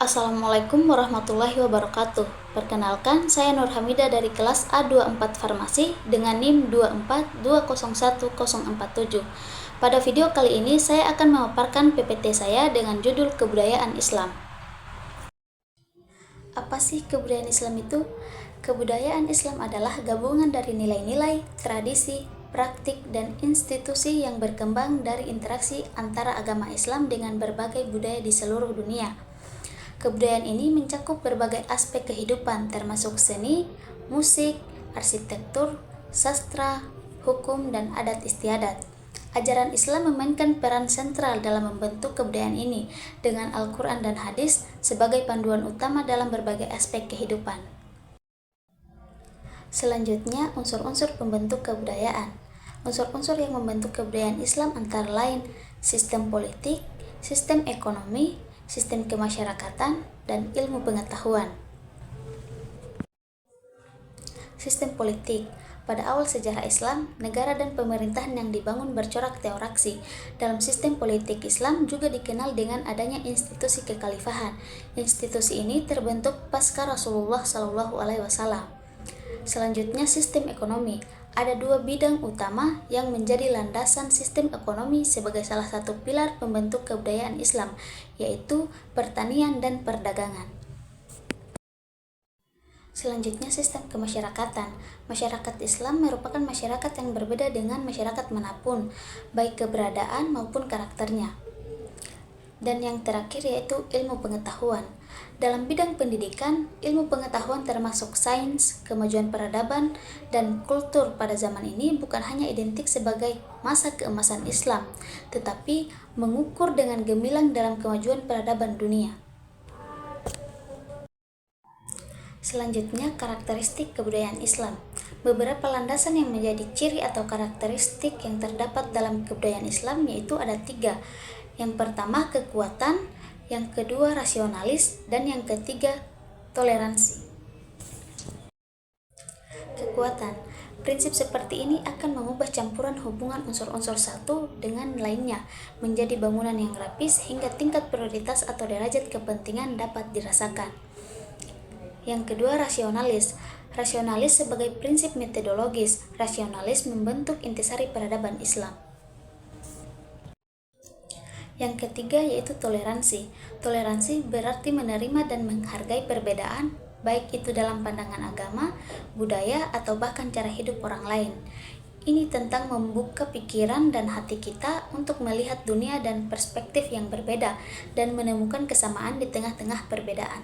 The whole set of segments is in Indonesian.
Assalamualaikum warahmatullahi wabarakatuh. Perkenalkan, saya Nur Hamidah dari kelas A24 Farmasi dengan NIM 242010047. Pada video kali ini saya akan memaparkan PPT saya dengan judul Kebudayaan Islam. Apa sih kebudayaan Islam itu? Kebudayaan Islam adalah gabungan dari nilai-nilai, tradisi, praktik, dan institusi yang berkembang dari interaksi antara agama Islam dengan berbagai budaya di seluruh dunia. Kebudayaan ini mencakup berbagai aspek kehidupan termasuk seni, musik, arsitektur, sastra, hukum, dan adat istiadat. Ajaran Islam memainkan peran sentral dalam membentuk kebudayaan ini dengan Al-Quran dan hadis sebagai panduan utama dalam berbagai aspek kehidupan. Selanjutnya, unsur-unsur pembentuk kebudayaan. Unsur-unsur yang membentuk kebudayaan Islam antara lain sistem politik, sistem ekonomi, sistem kemasyarakatan, dan ilmu pengetahuan. Sistem politik. Pada awal sejarah Islam, negara dan pemerintahan yang dibangun bercorak teokrasi. Dalam sistem politik Islam juga dikenal dengan adanya institusi kekhalifahan. Institusi ini terbentuk pasca Rasulullah SAW. Selanjutnya, sistem ekonomi. Ada dua bidang utama yang menjadi landasan sistem ekonomi sebagai salah satu pilar pembentuk kebudayaan Islam, yaitu pertanian dan perdagangan. Selanjutnya, sistem kemasyarakatan. Masyarakat Islam merupakan masyarakat yang berbeda dengan masyarakat manapun, baik keberadaan maupun karakternya. Dan yang terakhir yaitu ilmu pengetahuan. Dalam bidang pendidikan, ilmu pengetahuan termasuk sains, kemajuan peradaban, dan kultur pada zaman ini bukan hanya identik sebagai masa keemasan Islam, tetapi mengukur dengan gemilang dalam kemajuan peradaban dunia. Selanjutnya, karakteristik kebudayaan Islam. Beberapa landasan yang menjadi ciri atau karakteristik yang terdapat dalam kebudayaan Islam yaitu ada 3. Yang pertama, kekuatan, yang kedua, rasionalis, dan yang ketiga, toleransi. Kekuatan. Prinsip seperti ini akan mengubah campuran hubungan unsur-unsur satu dengan lainnya menjadi bangunan yang rapi sehingga tingkat prioritas atau derajat kepentingan dapat dirasakan. Yang kedua, rasionalis. Rasionalis sebagai prinsip metodologis. Rasionalis membentuk intisari peradaban Islam. Yang ketiga yaitu toleransi. Toleransi berarti menerima dan menghargai perbedaan, baik itu dalam pandangan agama, budaya, atau bahkan cara hidup orang lain. Ini tentang membuka pikiran dan hati kita untuk melihat dunia dan perspektif yang berbeda dan menemukan kesamaan di tengah-tengah perbedaan.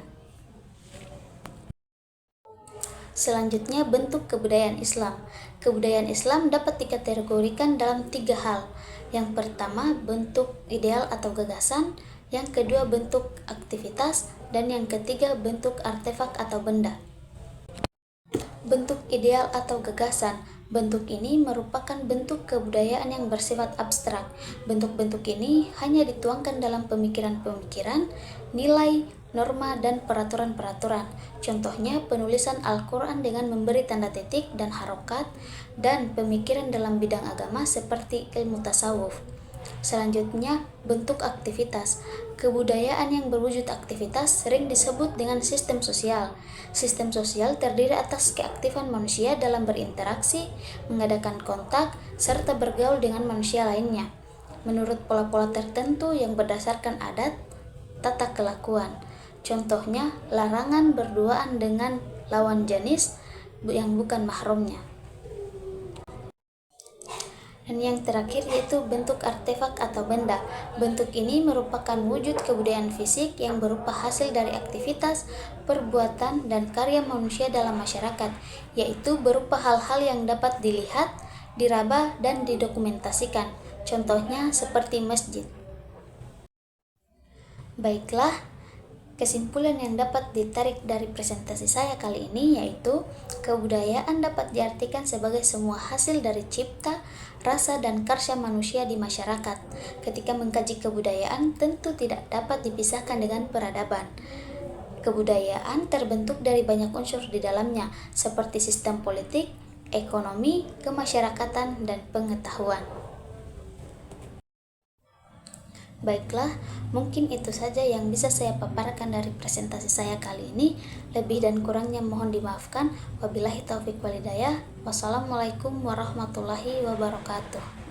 Selanjutnya, bentuk kebudayaan Islam. Kebudayaan Islam dapat dikategorikan dalam 3 hal. Yang pertama, bentuk ideal atau gagasan, yang kedua, bentuk aktivitas, dan yang ketiga, bentuk artefak atau benda. Bentuk ideal atau gagasan. Bentuk ini merupakan bentuk kebudayaan yang bersifat abstrak. Bentuk-bentuk ini hanya dituangkan dalam pemikiran-pemikiran, nilai, norma, dan peraturan-peraturan. Contohnya, penulisan Al-Quran dengan memberi tanda titik dan harokat, dan pemikiran dalam bidang agama seperti ilmu tasawuf. Selanjutnya, bentuk aktivitas. Kebudayaan yang berwujud aktivitas sering disebut dengan sistem sosial. Sistem sosial terdiri atas keaktifan manusia dalam berinteraksi, mengadakan kontak, serta bergaul dengan manusia lainnya, menurut pola-pola tertentu yang berdasarkan adat, tata kelakuan. Contohnya, larangan berduaan dengan lawan jenis yang bukan mahramnya. Dan yang terakhir yaitu bentuk artefak atau benda. Bentuk ini merupakan wujud kebudayaan fisik yang berupa hasil dari aktivitas, perbuatan, dan karya manusia dalam masyarakat, yaitu berupa hal-hal yang dapat dilihat, diraba, dan didokumentasikan. Contohnya seperti masjid. Baiklah, kesimpulan yang dapat ditarik dari presentasi saya kali ini yaitu kebudayaan dapat diartikan sebagai semua hasil dari cipta, rasa, dan karya manusia di masyarakat. Ketika mengkaji kebudayaan, tentu tidak dapat dipisahkan dengan peradaban. Kebudayaan terbentuk dari banyak unsur di dalamnya, seperti sistem politik, ekonomi, kemasyarakatan, dan pengetahuan. Baiklah, mungkin itu saja yang bisa saya paparkan dari presentasi saya kali ini. Lebih dan kurangnya mohon dimaafkan. Wabillahi taufik walhidayah. Wassalamualaikum warahmatullahi wabarakatuh.